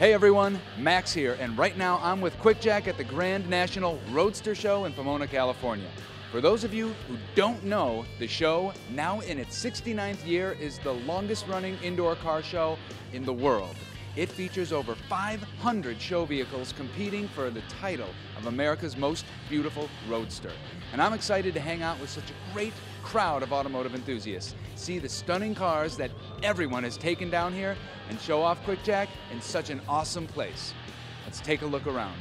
Hey everyone, Max here, and right now I'm with QuickJack at the Grand National Roadster Show in Pomona, California. For those of you who don't know, the show, now in its 69th year, is the longest running indoor car show in the world. It features over 500 show vehicles competing for the title of America's most beautiful roadster. And I'm excited to hang out with such a great crowd of automotive enthusiasts, see the stunning cars that everyone has taken down here, and show off QuickJack in such an awesome place. Let's take a look around.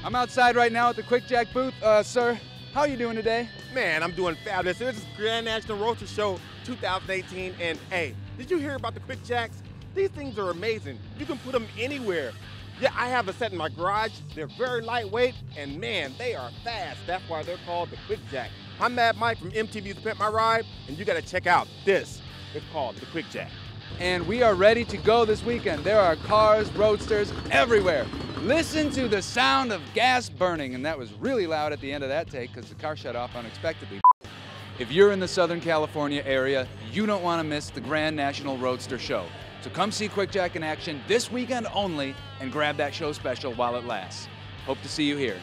I'm outside right now at the QuickJack booth. Sir, how are you doing today? Man, I'm doing fabulous. This is Grand National Roadster Show 2018, and hey, did you hear about the QuickJacks? These things are amazing. You can put them anywhere. Yeah, I have a set in my garage. They're very lightweight, and man, they are fast. That's why they're called the QuickJack. I'm Mad Mike from MTV's Pimp My Ride, and you gotta check out this. It's called the QuickJack. And we are ready to go this weekend. There are cars, roadsters everywhere. Listen to the sound of gas burning, and that was really loud at the end of that take because the car shut off unexpectedly. If you're in the Southern California area, you don't want to miss the Grand National Roadster Show. So come see QuickJack in action this weekend only and grab that show special while it lasts. Hope to see you here.